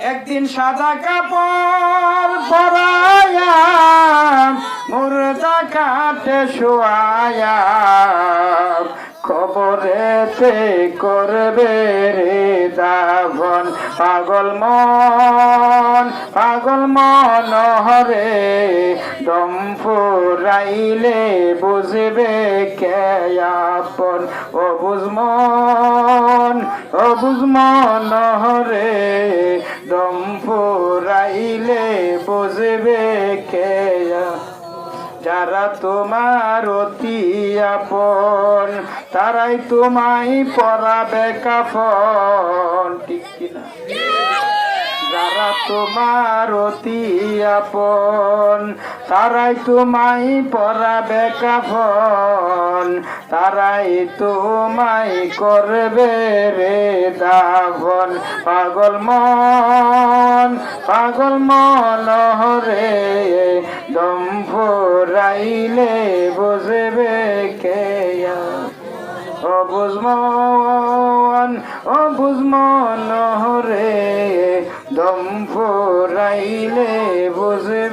একদিন সাদা কাপড় পরায়া মুর্দা কাটে শোয়ায়া কবরেতে করবে রে দাফন। পাগল মন হরে দম ফুরাইলে বুঝবে কে আপন। ও বুঝমন হরে দম ফুরাইলে বুঝবে কে। যারা তোমার অতি আপন তারাই তোমায় পরাবে কাফন। ঠিক কিনা? যারা তোমার অতি আপন তারাই তোমায় পরাবে কাফন, তারাই তোমায় করবে রে দাফন। পাগল মন হরে দম ফুরাইলে বুঝবে কে। বুঝমন হরে দম ফুরাইলে বুঝবে